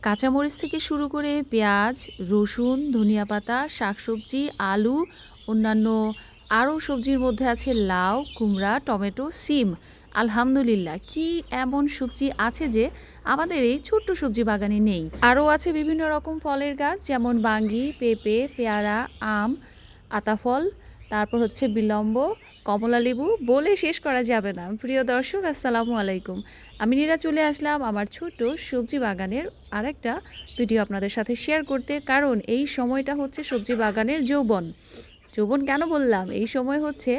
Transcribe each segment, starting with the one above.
কাঁচামরিচ থেকে শুরু করে পেঁয়াজ, রসুন, ধনিয়া পাতা, শাকসবজি, আলু, অন্যান্য আরও সবজির মধ্যে আছে লাউ, কুমড়া, টমেটো, সিম। আলহামদুলিল্লাহ, কি এমন সবজি আছে যে আমাদের এই ছোট্ট সবজি বাগানে নেই। আরও আছে বিভিন্ন রকম ফলের গাছ, যেমন বাঙ্গি, পেঁপে, পেয়ারা, আম, আতাফল, তারপর হচ্ছে বিলম্ব, কমলালেবু, বলে শেষ করা যাবে না। প্রিয় দর্শক, আসসালামু আলাইকুম। আমি নীরা চলে আসলাম আমার ছোট্ট সবজি বাগানের আরেকটা ভিডিও আপনাদের সাথে শেয়ার করতে, কারণ এই সময়টা হচ্ছে সবজি বাগানের যৌবন। যৌবন কেন বললাম? এই সময় হচ্ছে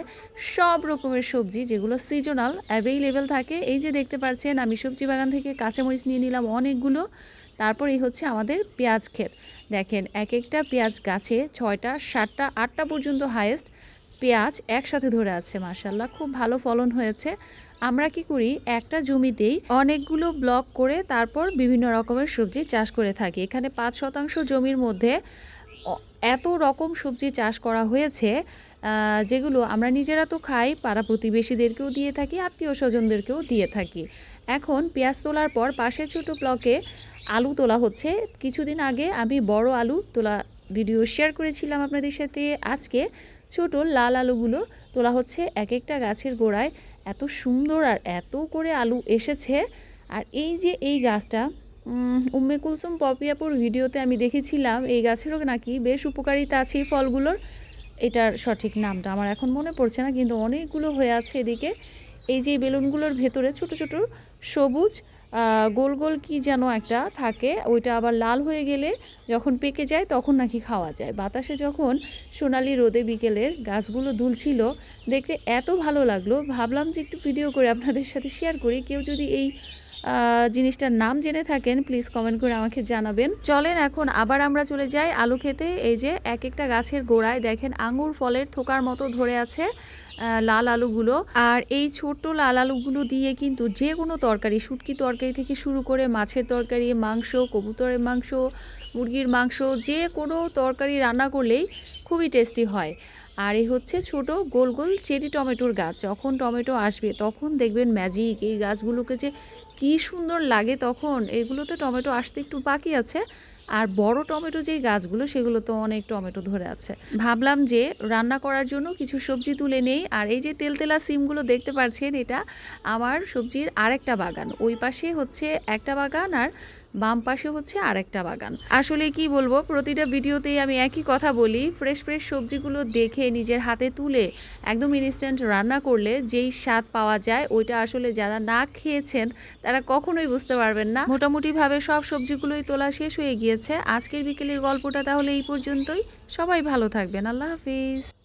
সব রকমের সবজি যেগুলো সিজনাল অ্যাভেইলেবল থাকে। এই যে দেখতে পাচ্ছেন, আমি সবজি বাগান থেকে কাঁচামরিচ নিয়ে নিলাম অনেকগুলো। তারপর এই হচ্ছে আমাদের পেঁয়াজ ক্ষেত। দেখেন, এক একটা পেঁয়াজ গাছে 6টা, 7টা, 8টা পর্যন্ত হায়েস্ট পেঁয়াজ একসাথে ধরে আছে। মাশাল্লাহ, খুব ভালো ফলন হয়েছে। আমরা কি করি, একটা জমিতেই অনেকগুলো ব্লক করে তারপর বিভিন্ন রকমের সবজি চাষ করে থাকি। এখানে 5% জমির মধ্যে এত রকম সবজি চাষ করা হয়েছে, যেগুলো আমরা নিজেরা তো খাই, পাড়া প্রতিবেশীদেরকেও দিয়ে থাকি, আত্মীয় স্বজনদেরকেও দিয়ে থাকি। এখন পেঁয়াজ তোলার পর পাশে ছোট ব্লকে আলু তোলা হচ্ছে। কিছুদিন আগে আমি বড় আলু তোলা ভিডিও শেয়ার করেছিলাম আপনাদের সাথে। আজকে ছোট লাল আলুগুলো তোলা হচ্ছে এক একটা গাছের গোড়ায়। এত সুন্দর আর এত করে আলু এসেছে। আর এই যে এই গাছটা, উম্মে কুলসুম পপিয়াপুর ভিডিওতে আমি দেখেছিলাম এই গাছেরও নাকি বেশ উপকারিতা আছে এই ফলগুলোর। এটার সঠিক নামটা আমার এখন মনে পড়ছে না, কিন্তু অনেকগুলো হয়ে আছে এদিকে। এই যে বেলুনগুলোর ভেতরে ছোট ছোট সবুজ গোল গোল কি যেন একটা থাকে, ওইটা আবার লাল হয়ে গেলে যখন পেকে যায় তখন নাকি খাওয়া যায়। বাতাসে যখন সোনালি রোদে বিকেলের গাছগুলো দুলছিল, দেখতে এত ভালো লাগলো, ভাবলাম যে একটু ভিডিও করে আপনাদের সাথে শেয়ার করি। কেউ যদি এই জিনিসটার নাম জেনে থাকেন, প্লিজ কমেন্ট করে আমাকে জানাবেন। চলেন এখন আবার আমরা চলে যাই আলু খেতে। এই যে এক একটা গাছের গোড়ায় দেখেন আঙুর ফলের থোকার মতো ধরে আছে লাল আলুগুলো। আর এই ছোট্ট লাল আলুগুলো দিয়ে কিন্তু যে কোনো তরকারি, শুটকি তরকারি থেকে শুরু করে মাছের তরকারি, মাংস, কবুতরের মাংস, মুরগির মাংস, যে কোনো তরকারি রান্না করলেই খুবই টেস্টি হয়। আর এই হচ্ছে ছোট গোল গোল চেরি টমেটোর গাছ। যখন টমেটো আসবে তখন দেখবেন ম্যাজিক, এই গাছগুলোকে যে কি সুন্দর লাগে তখন। এগুলোতে টমেটো আসতে একটু বাকি আছে, আর বড় টমেটো যেই গাছগুলো সেগুলো তো অনেক টমেটো ধরে আছে। ভাবলাম যে রান্না করার জন্য কিছু সবজি তুলে নেই। আর এই যে তেলতেলা সিমগুলো দেখতে পাচ্ছেন, এটা আমার সবজির আরেকটা বাগান। ওই পাশে হচ্ছে একটা বাগান আর বাম পাশে হচ্ছে আরেকটা বাগান। আসলে কি বলবো, প্রতিটা ভিডিওতেই আমি একই কথা বলি, ফ্রেশ ফ্রেশ সবজিগুলো দেখে নিজের হাতে তুলে একদম ইনস্ট্যান্ট রান্না করলে যেই স্বাদ পাওয়া যায়, ওইটা আসলে যারা না খেয়েছেন তারা কখনোই বুঝতে পারবেন না। মোটামুটিভাবে সব সবজিগুলোই তোলা শেষ হয়ে গিয়েছে। আজকের বিকেলের গল্পটা তাহলে এই পর্যন্তই। সবাই ভালো থাকবেন। আল্লাহ হাফিজ।